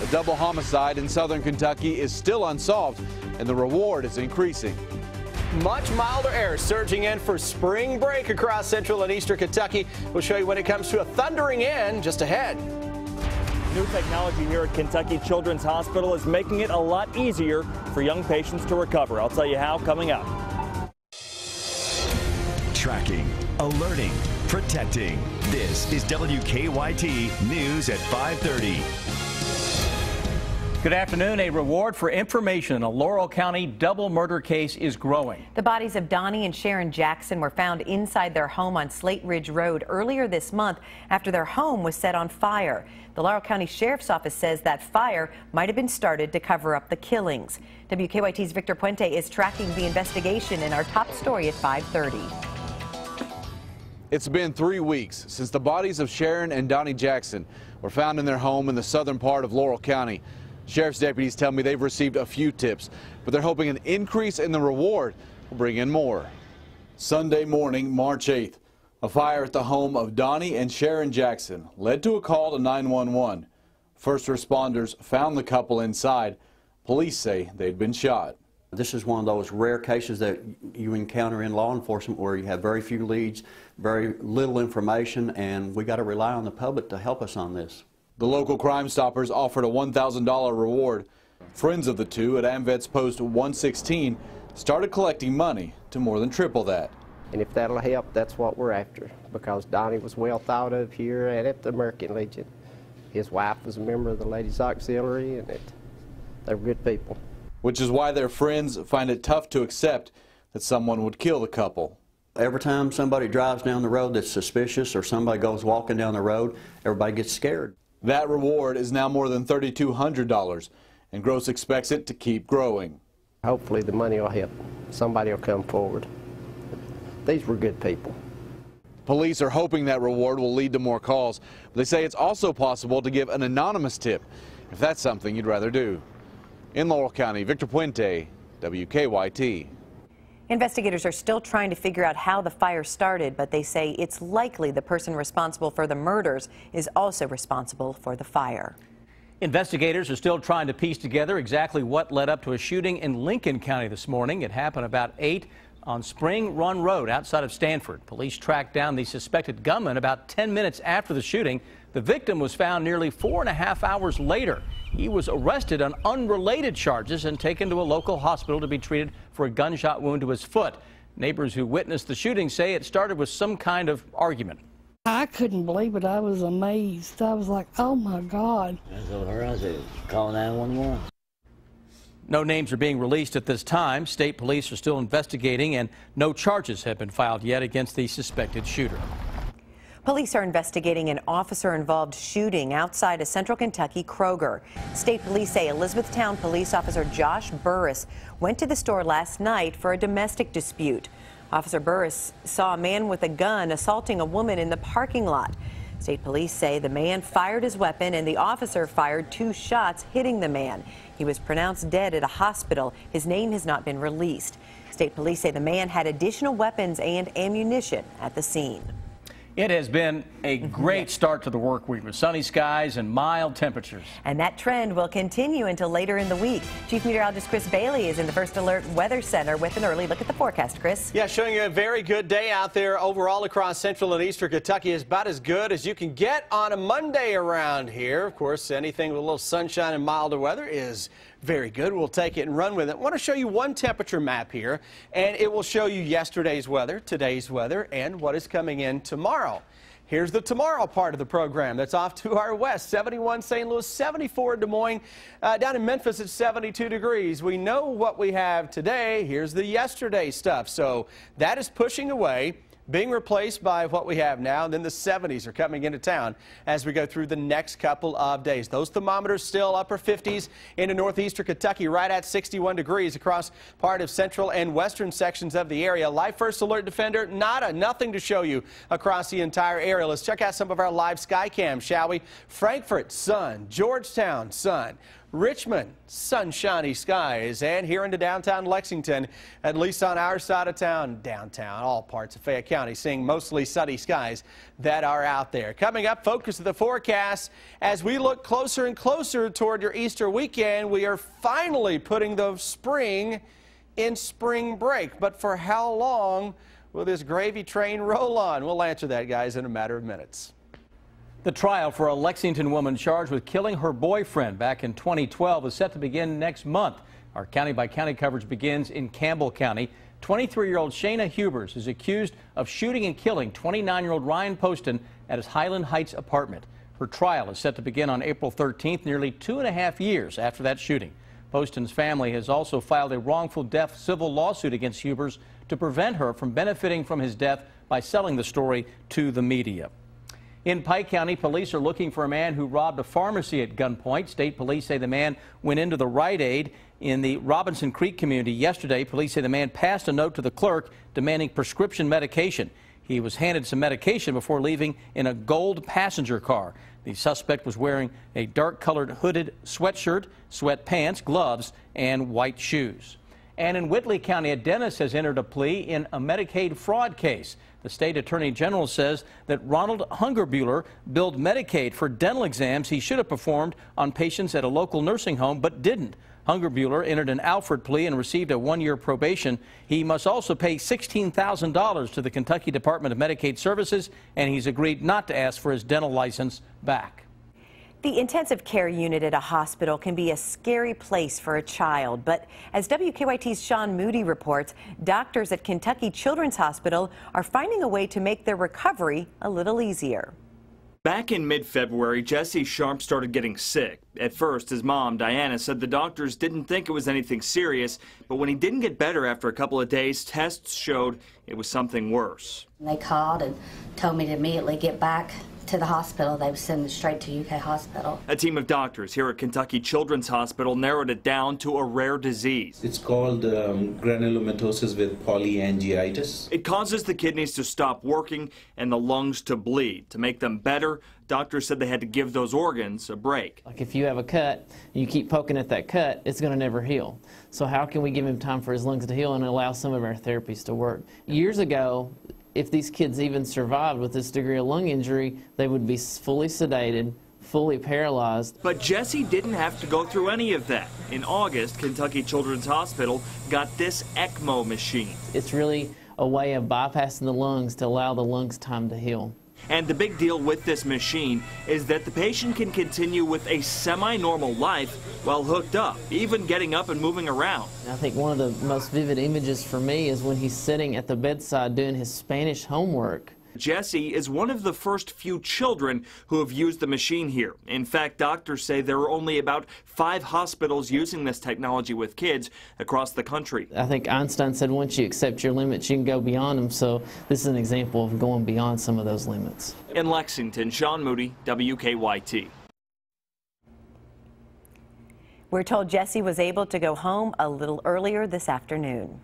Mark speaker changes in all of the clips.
Speaker 1: A double homicide in southern Kentucky is still unsolved, and the reward is increasing.
Speaker 2: Much milder air surging in for spring break across central and eastern Kentucky. We'll show you when it comes to a thundering end just ahead.
Speaker 3: New technology here at Kentucky Children's Hospital is making it a lot easier for young patients to recover. I'll tell you how coming up.
Speaker 4: Tracking, alerting, protecting. This is WKYT News at 5:30.
Speaker 5: Good afternoon. A reward for information in a Laurel County double murder case is growing.
Speaker 6: The bodies of Donnie and Sharon Jackson were found inside their home on Slate Ridge Road earlier this month after their home was set on fire. The Laurel County Sheriff's Office says that fire might have been started to cover up the killings. WKYT's Victor Puente is tracking the investigation in our top story at 5:30.
Speaker 1: It's been 3 weeks since the bodies of Sharon and Donnie Jackson were found in their home in the southern part of Laurel County. Sheriff's deputies tell me they've received a few tips, but they're hoping an increase in the reward will bring in more. Sunday morning, March 8th, a fire at the home of Donnie and Sharon Jackson led to a call to 911. First responders found the couple inside. Police say they'd been shot.
Speaker 7: This is one of those rare cases that you encounter in law enforcement where you have very few leads, very little information, and we got to rely on the public to help us on this.
Speaker 1: The local Crime Stoppers offered a $1,000 reward. Friends of the two at AMVET's Post 116 started collecting money to more than triple that.
Speaker 8: And if that'll help, that's what we're after, because Donnie was well thought of here and at the American Legion. His wife was a member of the Ladies Auxiliary, and they were good people.
Speaker 1: Which is why their friends find it tough to accept that someone would kill the couple.
Speaker 7: Every time somebody drives down the road that's suspicious or somebody goes walking down the road, everybody gets scared.
Speaker 1: That reward is now more than $3,200, and Gross expects it to keep growing.
Speaker 8: Hopefully the money will help. Somebody will come forward. These were good people.
Speaker 1: Police are hoping that reward will lead to more calls. But they say it's also possible to give an anonymous tip, if that's something you'd rather do. In Laurel County, Victor Puente, WKYT.
Speaker 6: Investigators are still trying to figure out how the fire started, but they say it's likely the person responsible for the murders is also responsible for the fire.
Speaker 5: Investigators are still trying to piece together exactly what led up to a shooting in Lincoln County this morning. It happened about 8 on Spring Run Road outside of Stanford. Police tracked down the suspected gunman about 10 minutes after the shooting. The victim was found nearly 4.5 hours later. He was arrested on unrelated charges and taken to a local hospital to be treated for a gunshot wound to his foot. Neighbors who witnessed the shooting say it started with some kind of argument.
Speaker 9: I couldn't believe it. I was amazed. I was like, oh my God.
Speaker 10: I told her, I said, call 911.
Speaker 5: No names are being released at this time. State police are still investigating, and no charges have been filed yet against the suspected shooter.
Speaker 6: Police are investigating an officer-involved shooting outside a central Kentucky Kroger. State police say Elizabethtown police officer Josh Burris went to the store last night for a domestic dispute. Officer Burris saw a man with a gun assaulting a woman in the parking lot. State police say the man fired his weapon and the officer fired 2 shots, hitting the man. He was pronounced dead at a hospital. His name has not been released. State police say the man had additional weapons and ammunition at the scene.
Speaker 5: It has been a great start to the work week with sunny skies and mild temperatures.
Speaker 6: And that trend will continue until later in the week. Chief Meteorologist Chris Bailey is in the First Alert Weather Center with an early look at the forecast. Chris?
Speaker 2: Yeah, showing you a very good day out there overall across central and eastern Kentucky. Is about as good as you can get on a Monday around here. Of course, anything with a little sunshine and milder weather is very good. We'll take it and run with it. I want to show you one temperature map here, and it will show you yesterday's weather, today's weather, and what is coming in tomorrow. Here's the tomorrow part of the program that's off to our west. 71 St. Louis, 74 Des Moines. Down in Memphis, it's 72 degrees. We know what we have today. Here's the yesterday stuff. So that is pushing away, being replaced by what we have now, and then the 70s are coming into town as we go through the next couple of days. Those thermometers still upper 50s into northeastern Kentucky, right at 61 degrees across part of central and western sections of the area. Live First Alert Defender, nothing to show you across the entire area. Let's check out some of our live sky cams, shall we? Frankfort, sun. Georgetown, sun. Richmond, sunshiny skies, and here into downtown Lexington, at least on our side of town, downtown, all parts of Fayette County, seeing mostly sunny skies that are out there. Coming up, focus of the forecast. As we look closer and closer toward your Easter weekend, we are finally putting the spring in spring break. But for how long will this gravy train roll on? We'll answer that, guys, in a matter of minutes.
Speaker 5: The trial for a Lexington woman charged with killing her boyfriend back in 2012 is set to begin next month. Our county-by-county coverage begins in Campbell County. 23-year-old Shayna Hubers is accused of shooting and killing 29-year-old Ryan Poston at his Highland Heights apartment. Her trial is set to begin on April 13th, nearly 2.5 years after that shooting. Poston's family has also filed a wrongful death civil lawsuit against Hubers to prevent her from benefiting from his death by selling the story to the media. In Pike County, police are looking for a man who robbed a pharmacy at gunpoint. State police say the man went into the Rite Aid in the Robinson Creek community yesterday. Police say the man passed a note to the clerk demanding prescription medication. He was handed some medication before leaving in a gold passenger car. The suspect was wearing a dark-colored hooded sweatshirt, sweatpants, gloves, and white shoes. And in Whitley County, a dentist has entered a plea in a Medicaid fraud case. The state attorney general says that Ronald Hungerbuehler billed Medicaid for dental exams he should have performed on patients at a local nursing home but didn't. Hungerbuehler entered an Alford plea and received a 1-year probation. He must also pay $16,000 to the Kentucky Department of Medicaid Services, and he's agreed not to ask for his dental license back.
Speaker 6: The intensive care unit at a hospital can be a scary place for a child, but as WKYT's Sean Moody reports, doctors at Kentucky Children's Hospital are finding a way to make their recovery a little easier.
Speaker 11: Back in mid-February, Jesse Sharp started getting sick. At first, his mom, Diana, said the doctors didn't think it was anything serious, but when he didn't get better after a couple of days, tests showed it was something worse.
Speaker 12: They called and told me to immediately get back to the hospital. They would send me straight to UK Hospital.
Speaker 11: A team of doctors here at Kentucky Children's Hospital narrowed it down to a rare disease.
Speaker 13: It's called granulomatosis with polyangiitis.
Speaker 11: It causes the kidneys to stop working and the lungs to bleed. To make them better, doctors said they had to give those organs a break.
Speaker 14: Like if you have a cut, you keep poking at that cut, it's going to never heal. So how can we give him time for his lungs to heal and allow some of our therapies to work? Years ago, if these kids even survived with this degree of lung injury, they would be fully sedated, fully paralyzed.
Speaker 11: But Jesse didn't have to go through any of that. In August, Kentucky Children's Hospital got this ECMO machine.
Speaker 14: It's really a way of bypassing the lungs to allow the lungs time to heal.
Speaker 11: And the big deal with this machine is that the patient can continue with a semi-normal life while hooked up, even getting up and moving around.
Speaker 14: I think one of the most vivid images for me is when he's sitting at the bedside doing his Spanish homework.
Speaker 11: Jesse is one of the first few children who have used the machine here. In fact, doctors say there are only about 5 hospitals using this technology with kids across the country.
Speaker 14: I think Einstein said once you accept your limits, you can go beyond them, so this is an example of going beyond some of those limits.
Speaker 11: In Lexington, Sean Moody, WKYT.
Speaker 6: We're told Jesse was able to go home a little earlier this afternoon.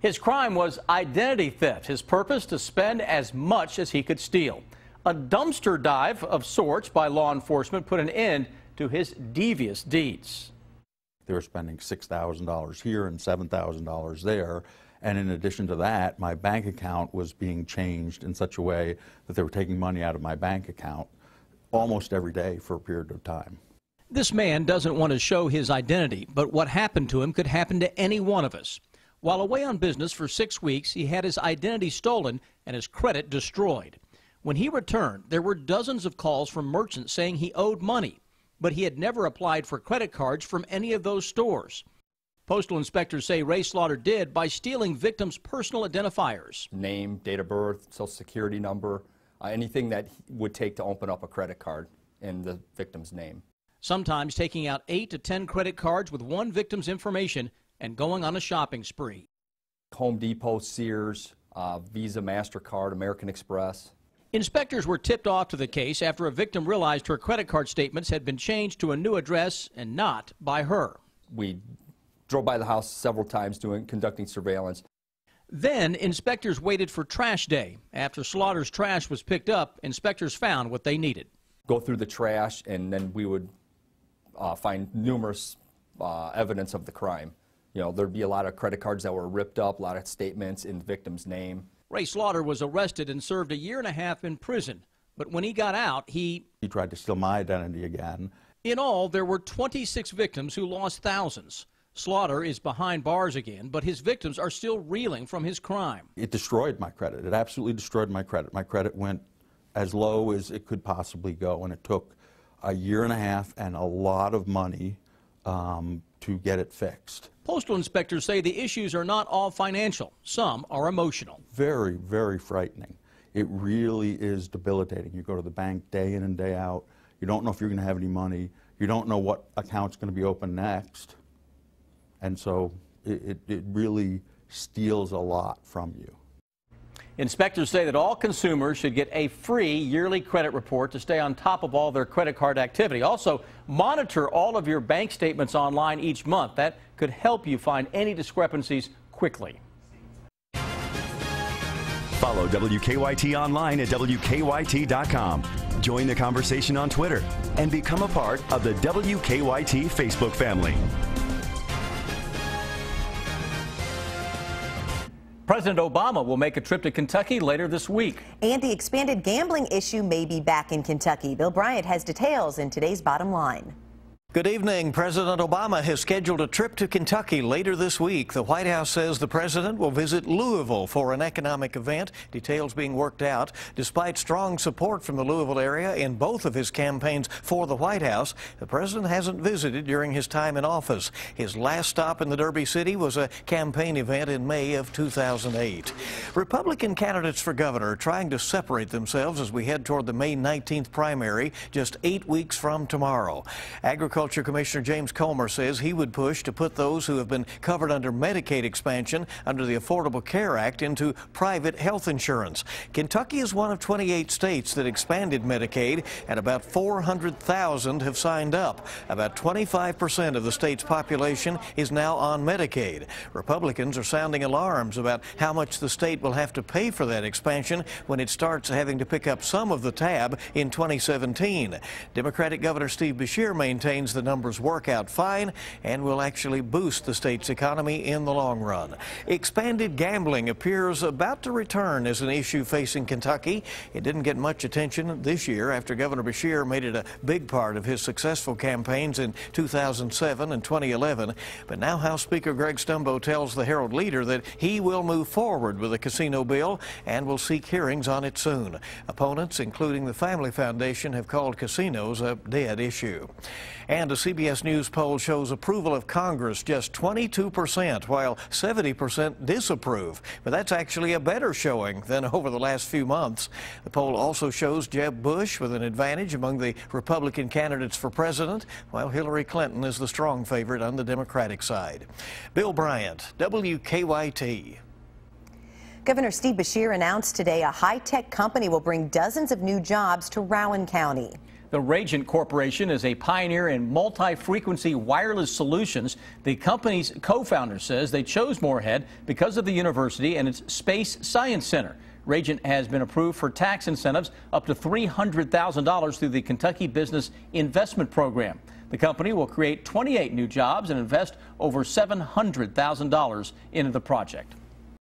Speaker 5: His crime was identity theft. His purpose, to spend as much as he could steal. A dumpster dive of sorts by law enforcement put an end to his devious deeds.
Speaker 15: They were spending $6,000 here and $7,000 there. And in addition to that, my bank account was being changed in such a way that they were taking money out of my bank account almost every day for a period of time.
Speaker 5: This man doesn't want to show his identity, but what happened to him could happen to any one of us. While away on business for 6 weeks, he had his identity stolen and his credit destroyed. When he returned, there were dozens of calls from merchants saying he owed money, but he had never applied for credit cards from any of those stores. Postal inspectors say Ray Slaughter did by stealing victims' personal identifiers.
Speaker 16: Name, date of birth, social security number, anything that would take to open up a credit card in the victim's name.
Speaker 5: Sometimes taking out 8 to 10 credit cards with one victim's information and going on a shopping spree.
Speaker 16: Home Depot, Sears, Visa, MasterCard, American Express.
Speaker 5: Inspectors were tipped off to the case after a victim realized her credit card statements had been changed to a new address and not by her.
Speaker 16: We drove by the house several times conducting surveillance.
Speaker 5: Then inspectors waited for trash day. After Slaughter's trash was picked up, inspectors found what they needed.
Speaker 16: Go through the trash, and then we would find numerous evidence of the crime. You know, there'd be a lot of credit cards that were ripped up, a lot of statements in the victim's name.
Speaker 5: Ray Slaughter was arrested and served 1.5 years in prison. But when he got out, he
Speaker 15: tried to steal my identity again.
Speaker 5: In all, there were 26 victims who lost thousands. Slaughter is behind bars again, but his victims are still reeling from his crime.
Speaker 15: It destroyed my credit. It absolutely destroyed my credit. My credit went as low as it could possibly go, and it took 1.5 years and a lot of money to get it fixed.
Speaker 5: Postal inspectors say the issues are not all financial. Some are emotional.
Speaker 15: Very, very frightening. It really is debilitating. You go to the bank day in and day out. You don't know if you're going to have any money. You don't know what account's going to be open next. And so it really steals a lot from you.
Speaker 5: Inspectors say that all consumers should get a free yearly credit report to stay on top of all their credit card activity. Also, monitor all of your bank statements online each month. That could help you find any discrepancies quickly.
Speaker 4: Follow WKYT online at WKYT.com. Join the conversation on Twitter and become a part of the WKYT Facebook family.
Speaker 5: President Obama will make a trip to Kentucky later this week.
Speaker 6: And the expanded gambling issue may be back in Kentucky. Bill Bryant has details in today's Bottom Line.
Speaker 17: Good evening. President Obama has scheduled a trip to Kentucky later this week. The White House says the president will visit Louisville for an economic event. Details being worked out. Despite strong support from the Louisville area in both of his campaigns for the White House, the president hasn't visited during his time in office. His last stop in the Derby City was a campaign event in May of 2008. Republican candidates for governor are trying to separate themselves as we head toward the May 19th primary, just 8 weeks from tomorrow. Agriculture Commissioner James Comer says he would push to put those who have been covered under Medicaid expansion under the Affordable Care Act into private health insurance. Kentucky is one of 28 states that expanded Medicaid, and about 400,000 have signed up. About 25% of the state's population is now on Medicaid. Republicans are sounding alarms about how much the state will have to pay for that expansion when it starts having to pick up some of the tab in 2017. Democratic Governor Steve Beshear maintains the numbers work out fine and will actually boost the state's economy in the long run. Expanded gambling appears about to return as an issue facing Kentucky. It didn't get much attention this year after Governor Beshear made it a big part of his successful campaigns in 2007 and 2011. But now House Speaker Greg Stumbo tells the Herald Leader that he will move forward with a casino bill and will seek hearings on it soon. Opponents, including the Family Foundation, have called casinos a dead issue. And a CBS News poll shows approval of Congress just 22%, while 70% disapprove. But that's actually a better showing than over the last few months. The poll also shows Jeb Bush with an advantage among the Republican candidates for president, while Hillary Clinton is the strong favorite on the Democratic side. Bill Bryant, WKYT.
Speaker 6: Governor Steve Beshear announced today a high-tech company will bring dozens of new jobs to Rowan County.
Speaker 5: The Ragent Corporation is a pioneer in multi-frequency wireless solutions. The company's co-founder says they chose Moorhead because of the university and its Space Science Center. Ragent has been approved for tax incentives up to $300,000 through the Kentucky Business Investment Program. The company will create 28 new jobs and invest over $700,000 into the project.